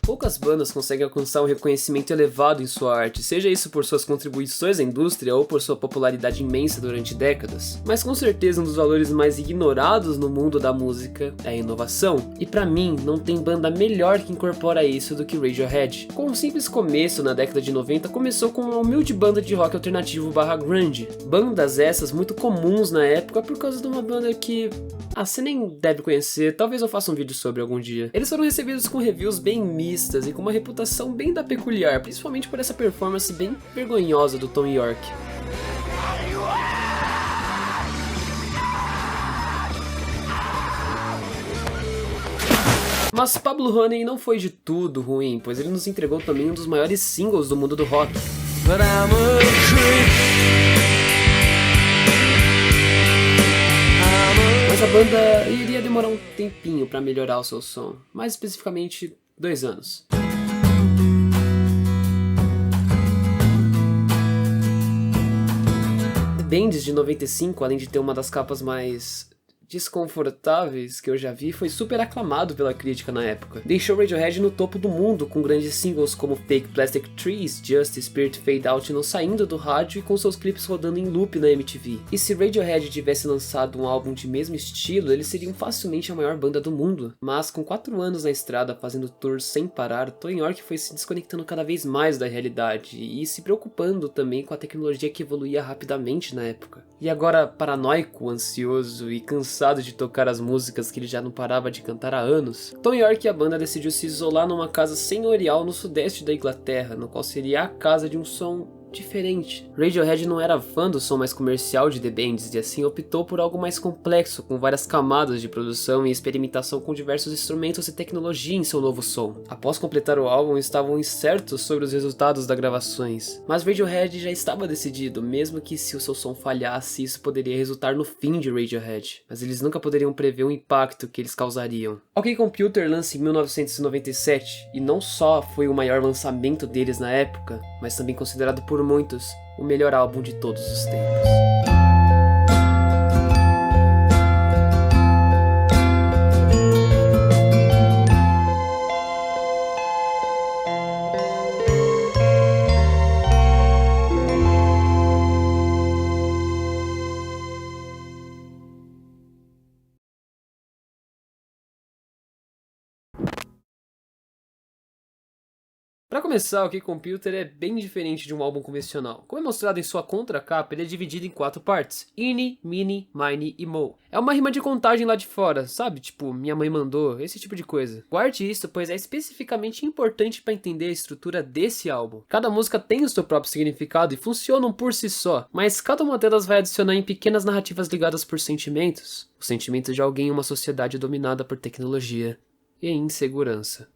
Poucas bandas conseguem alcançar um reconhecimento elevado em sua arte, seja isso por suas contribuições à indústria ou por sua popularidade imensa durante décadas. Mas com certeza um dos valores mais ignorados no mundo da música é a inovação, e pra mim não tem banda melhor que incorpora isso do que Radiohead. Com um simples começo na década de 90, começou com uma humilde banda de rock alternativo / grunge. Bandas essas muito comuns na época por causa de uma banda que você nem deve conhecer, talvez eu faça um vídeo sobre algum dia. Eles foram recebidos com reviews bem mistas e com uma reputação bem da peculiar, principalmente por essa performance bem vergonhosa do Thom Yorke. Mas Pablo Honey não foi de tudo ruim, pois ele nos entregou também um dos maiores singles do mundo do rock. Mas a banda iria demorar um tempinho para melhorar o seu som, mais especificamente 2 anos. The Bands de 95, além de ter uma das capas mais desconfortáveis que eu já vi, foi super aclamado pela crítica na época. Deixou Radiohead no topo do mundo, com grandes singles como Fake Plastic Trees, Just, Spirit Fade Out não saindo do rádio e com seus clipes rodando em loop na MTV. E se Radiohead tivesse lançado um álbum de mesmo estilo, eles seriam facilmente a maior banda do mundo. Mas com 4 anos na estrada fazendo tours sem parar, Thom Yorke foi se desconectando cada vez mais da realidade e se preocupando também com a tecnologia que evoluía rapidamente na época. E agora, paranoico, ansioso e cansado de tocar as músicas que ele já não parava de cantar há anos, Thom Yorke e a banda decidiu se isolar numa casa senhorial no sudeste da Inglaterra, no qual seria a casa de um som diferente. Radiohead não era fã do som mais comercial de The Bands e assim optou por algo mais complexo, com várias camadas de produção e experimentação com diversos instrumentos e tecnologia em seu novo som. Após completar o álbum, estavam incertos sobre os resultados das gravações, mas Radiohead já estava decidido, mesmo que se o seu som falhasse, isso poderia resultar no fim de Radiohead, mas eles nunca poderiam prever o impacto que eles causariam. OK Computer lança em 1997 e não só foi o maior lançamento deles na época, mas também considerado por muitos o melhor álbum de todos os tempos. Para começar, o OK Computer é bem diferente de um álbum convencional. Como é mostrado em sua contracapa, ele é dividido em 4 partes: Eeny, Meeny, Miny e Moe. É uma rima de contagem lá de fora, sabe? Tipo, minha mãe mandou, esse tipo de coisa. Guarde isso, pois é especificamente importante para entender a estrutura desse álbum. Cada música tem o seu próprio significado e funcionam por si só, mas cada uma delas vai adicionar em pequenas narrativas ligadas por sentimentos. Os sentimentos de alguém em uma sociedade dominada por tecnologia e insegurança.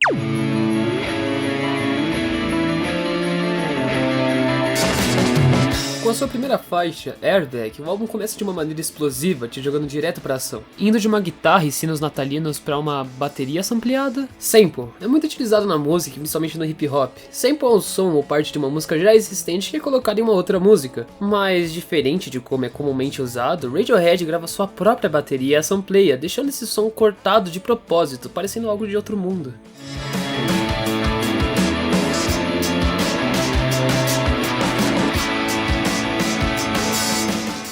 Com a sua primeira faixa, Airbag, o álbum começa de uma maneira explosiva, te jogando direto pra ação, indo de uma guitarra e sinos natalinos pra uma bateria sampleada. Sample é muito utilizado na música, principalmente no hip hop. Sample é um som ou parte de uma música já existente que é colocado em uma outra música, mas diferente de como é comumente usado, Radiohead grava sua própria bateria e a sampleia, deixando esse som cortado de propósito, parecendo algo de outro mundo.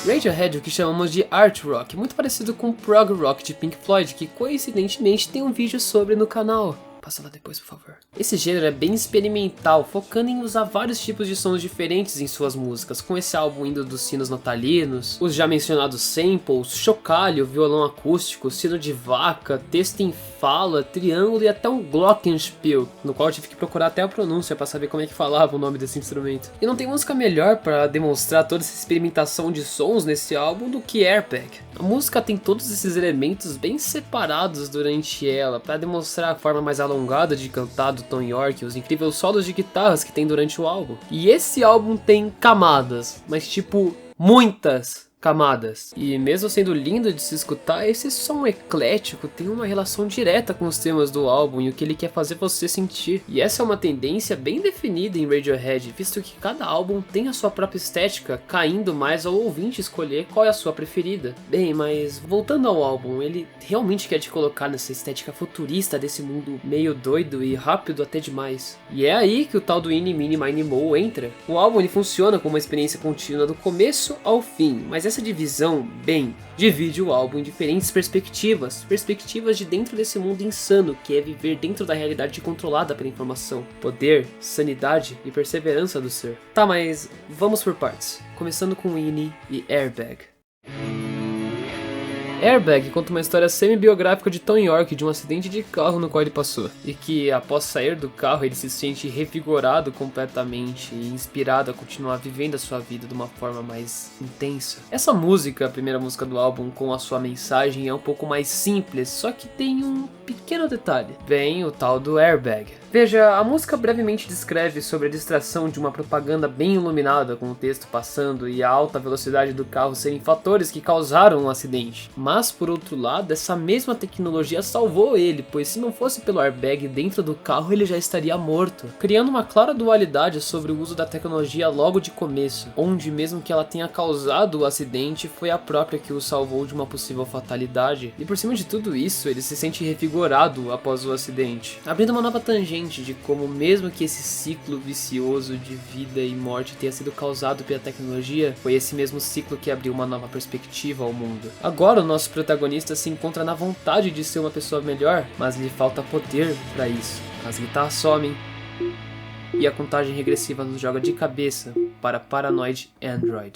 Radiohead é o que chamamos de art rock, muito parecido com o prog rock de Pink Floyd, que coincidentemente tem um vídeo sobre no canal. Passa lá depois, por favor. Esse gênero é bem experimental, focando em usar vários tipos de sons diferentes em suas músicas, com esse álbum indo dos sinos natalinos, os já mencionados samples, chocalho, violão acústico, sino de vaca, texto em fala, triângulo e até um glockenspiel, no qual eu tive que procurar até a pronúncia para saber como é que falava o nome desse instrumento. E não tem música melhor para demonstrar toda essa experimentação de sons nesse álbum do que Airbag. A música tem todos esses elementos bem separados durante ela, para demonstrar a forma mais alongada de cantar do Thom Yorke, os incríveis solos de guitarras que tem durante o álbum. E esse álbum tem camadas, mas tipo, muitas camadas. E mesmo sendo lindo de se escutar, esse som eclético tem uma relação direta com os temas do álbum e o que ele quer fazer você sentir. E essa é uma tendência bem definida em Radiohead, visto que cada álbum tem a sua própria estética, caindo mais ao ouvinte escolher qual é a sua preferida. Bem, mas voltando ao álbum, ele realmente quer te colocar nessa estética futurista desse mundo meio doido e rápido até demais. E é aí que o tal do Eeny, Meeny, Miny, Moe entra. O álbum ele funciona como uma experiência contínua do começo ao fim, mas essa divisão, bem, divide o álbum em diferentes perspectivas de dentro desse mundo insano que é viver dentro da realidade controlada pela informação, poder, sanidade e perseverança do ser. Tá, mas vamos por partes, começando com Eeny e Airbag. Airbag conta uma história semi-biográfica de Thom Yorke de um acidente de carro no qual ele passou, e que após sair do carro ele se sente revigorado completamente e inspirado a continuar vivendo a sua vida de uma forma mais intensa. Essa música, a primeira música do álbum com a sua mensagem, é um pouco mais simples, só que tem um pequeno detalhe, vem o tal do Airbag. Veja, a música brevemente descreve sobre a distração de uma propaganda bem iluminada com o texto passando e a alta velocidade do carro serem fatores que causaram o acidente. Mas, por outro lado, essa mesma tecnologia salvou ele, pois se não fosse pelo airbag dentro do carro ele já estaria morto, criando uma clara dualidade sobre o uso da tecnologia logo de começo, onde mesmo que ela tenha causado o acidente, foi a própria que o salvou de uma possível fatalidade. E por cima de tudo isso, ele se sente revigorado após o acidente, abrindo uma nova tangente de como mesmo que esse ciclo vicioso de vida e morte tenha sido causado pela tecnologia, foi esse mesmo ciclo que abriu uma nova perspectiva ao mundo. Agora o nosso protagonista se encontra na vontade de ser uma pessoa melhor, mas lhe falta poder para isso. As guitarras somem e a contagem regressiva nos joga de cabeça para Paranoid Android.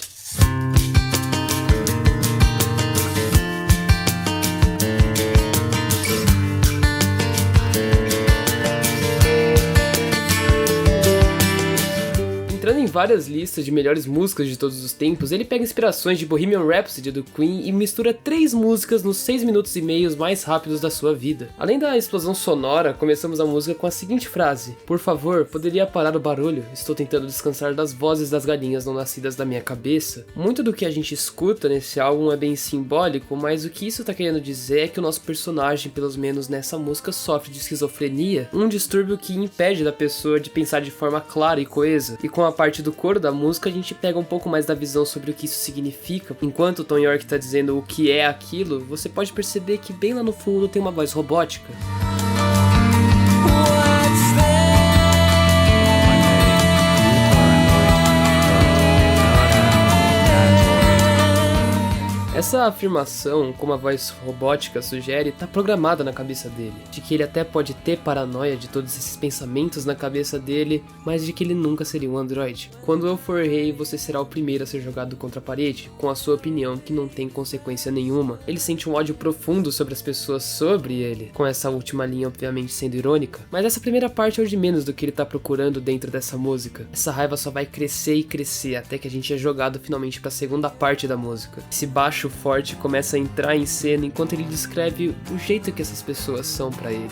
Entrando em várias listas de melhores músicas de todos os tempos, ele pega inspirações de Bohemian Rhapsody do Queen e mistura 3 músicas nos 6 minutos e meio mais rápidos da sua vida. Além da explosão sonora, começamos a música com a seguinte frase: "Por favor, poderia parar o barulho? Estou tentando descansar das vozes das galinhas não nascidas da minha cabeça." Muito do que a gente escuta nesse álbum é bem simbólico, mas o que isso tá querendo dizer é que o nosso personagem, pelo menos nessa música, sofre de esquizofrenia, um distúrbio que impede da pessoa de pensar de forma clara e coesa, e com a parte do coro da música a gente pega um pouco mais da visão sobre o que isso significa. Enquanto o Thom Yorke tá dizendo o que é aquilo, você pode perceber que bem lá no fundo tem uma voz robótica. Essa afirmação, como a voz robótica sugere, tá programada na cabeça dele, de que ele até pode ter paranoia de todos esses pensamentos na cabeça dele, mas de que ele nunca seria um androide. Quando eu for rei, você será o primeiro a ser jogado contra a parede, com a sua opinião que não tem consequência nenhuma. Ele sente um ódio profundo sobre as pessoas sobre ele, com essa última linha obviamente sendo irônica, mas essa primeira parte é o de menos do que ele tá procurando dentro dessa música. Essa raiva só vai crescer e crescer até que a gente é jogado finalmente pra segunda parte da música. Esse baixo forte começa a entrar em cena enquanto ele descreve o jeito que essas pessoas são pra ele.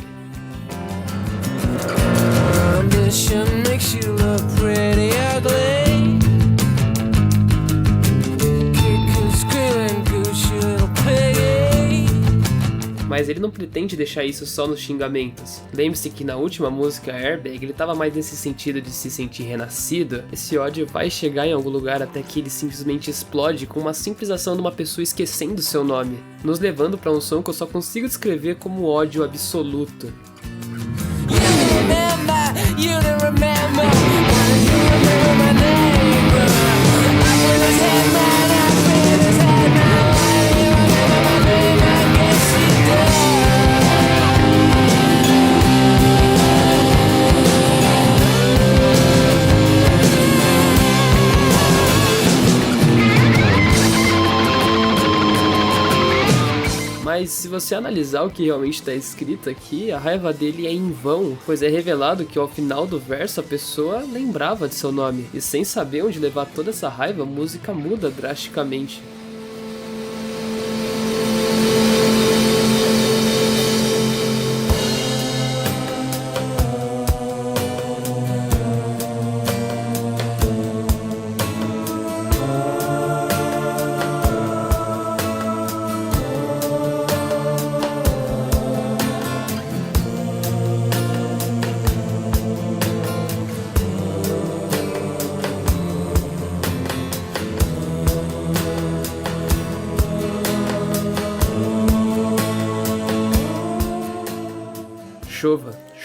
Mas ele não pretende deixar isso só nos xingamentos. Lembre-se que na última música, Airbag, ele tava mais nesse sentido de se sentir renascido. Esse ódio vai chegar em algum lugar até que ele simplesmente explode com uma simples ação de uma pessoa esquecendo seu nome, nos levando pra um som que eu só consigo descrever como ódio absoluto. Mas se você analisar o que realmente está escrito aqui, a raiva dele é em vão, pois é revelado que ao final do verso a pessoa lembrava de seu nome, e sem saber onde levar toda essa raiva, a música muda drasticamente.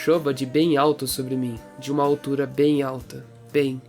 chova de bem alto sobre mim, de uma altura bem alta, bem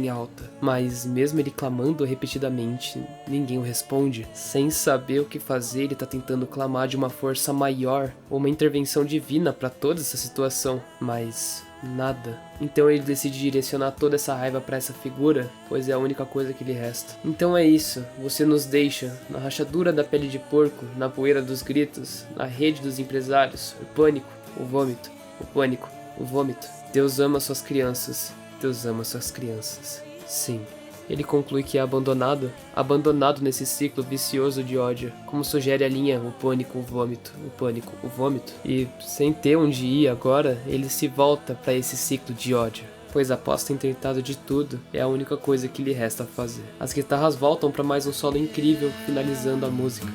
alta. Mas mesmo ele clamando repetidamente, ninguém o responde. Sem saber o que fazer, ele tá tentando clamar de uma força maior, ou uma intervenção divina pra toda essa situação, mas nada. Então ele decide direcionar toda essa raiva pra essa figura, pois é a única coisa que lhe resta. Então é isso, você nos deixa na rachadura da pele de porco, na poeira dos gritos, na rede dos empresários, o pânico, o vômito, o pânico, o vômito. Deus ama suas crianças. Deus ama suas crianças. Sim. Ele conclui que é abandonado nesse ciclo vicioso de ódio, como sugere a linha o pânico, o vômito, o pânico, o vômito. E sem ter onde ir agora, ele se volta para esse ciclo de ódio, pois após ter tentado de tudo, é a única coisa que lhe resta fazer. As guitarras voltam para mais um solo incrível, finalizando a música.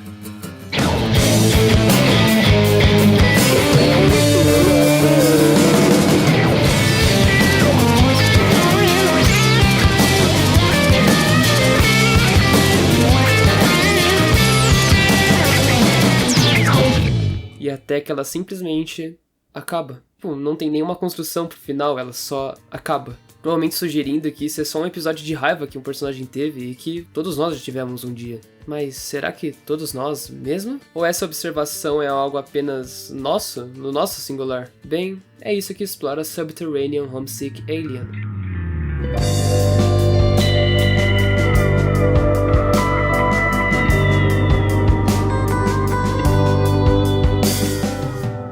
E até que ela simplesmente acaba. Não tem nenhuma construção pro final, ela só acaba. Provavelmente sugerindo que isso é só um episódio de raiva que um personagem teve e que todos nós já tivemos um dia. Mas será que todos nós mesmo? Ou essa observação é algo apenas nosso, no nosso singular? Bem, é isso que explora Subterranean Homesick Alien.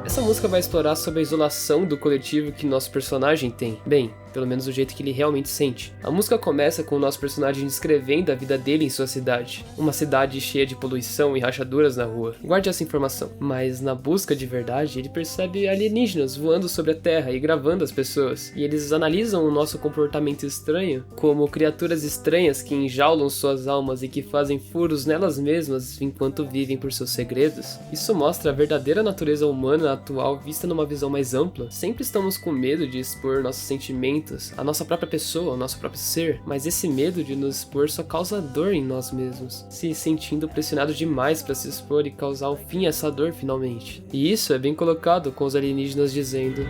Essa música vai explorar sobre a isolação do coletivo que nosso personagem tem. Bem, pelo menos do jeito que ele realmente sente. A música começa com o nosso personagem descrevendo a vida dele em sua cidade. Uma cidade cheia de poluição e rachaduras na rua. Guarde essa informação. Mas na busca de verdade, ele percebe alienígenas voando sobre a Terra e gravando as pessoas. E eles analisam o nosso comportamento estranho como criaturas estranhas que enjaulam suas almas e que fazem furos nelas mesmas enquanto vivem por seus segredos. Isso mostra a verdadeira natureza humana atual vista numa visão mais ampla. Sempre estamos com medo de expor nossos sentimentos, a nossa própria pessoa, o nosso próprio ser, mas esse medo de nos expor só causa dor em nós mesmos, se sentindo pressionado demais para se expor e causar um fim a essa dor finalmente. E isso é bem colocado com os alienígenas dizendo: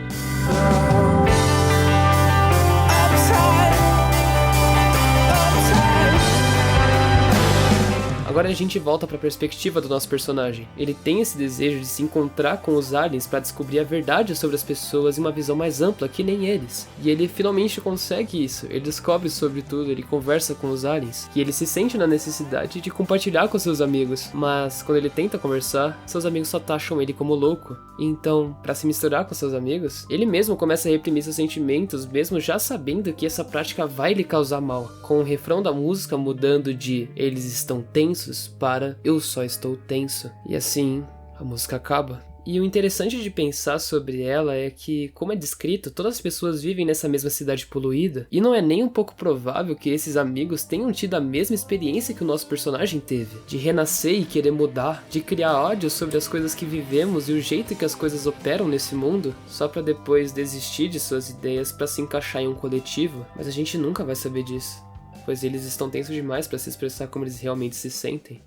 Agora a gente volta para a perspectiva do nosso personagem. Ele tem esse desejo de se encontrar com os aliens para descobrir a verdade sobre as pessoas em uma visão mais ampla que nem eles. E ele finalmente consegue isso. Ele descobre sobre tudo, ele conversa com os aliens. E ele se sente na necessidade de compartilhar com seus amigos. Mas quando ele tenta conversar, seus amigos só taxam ele como louco. Então, para se misturar com seus amigos, ele mesmo começa a reprimir seus sentimentos, mesmo já sabendo que essa prática vai lhe causar mal. Com o refrão da música mudando de "eles estão tensos" para "eu só estou tenso". E assim, a música acaba. E o interessante de pensar sobre ela é que, como é descrito, todas as pessoas vivem nessa mesma cidade poluída, e não é nem um pouco provável que esses amigos tenham tido a mesma experiência que o nosso personagem teve, de renascer e querer mudar, de criar ódio sobre as coisas que vivemos e o jeito que as coisas operam nesse mundo, só pra depois desistir de suas ideias pra se encaixar em um coletivo. Mas a gente nunca vai saber disso, pois eles estão tensos demais pra se expressar como eles realmente se sentem.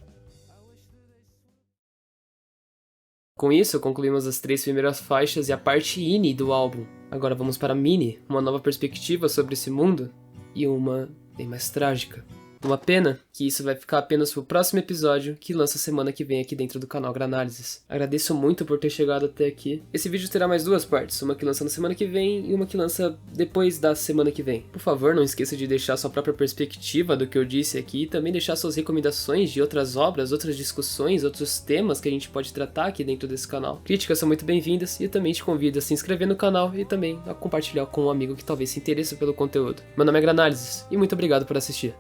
Com isso, concluímos as 3 primeiras faixas e a parte ini do álbum. Agora vamos para a mini, uma nova perspectiva sobre esse mundo, e uma bem mais trágica. Uma pena que isso vai ficar apenas pro próximo episódio, que lança semana que vem aqui dentro do canal Granálises. Agradeço muito por ter chegado até aqui. Esse vídeo terá mais 2 partes, uma que lança na semana que vem e uma que lança depois da semana que vem. Por favor, não esqueça de deixar sua própria perspectiva do que eu disse aqui e também deixar suas recomendações de outras obras, outras discussões, outros temas que a gente pode tratar aqui dentro desse canal. Críticas são muito bem-vindas e eu também te convido a se inscrever no canal e também a compartilhar com um amigo que talvez se interesse pelo conteúdo. Meu nome é Granálises e muito obrigado por assistir.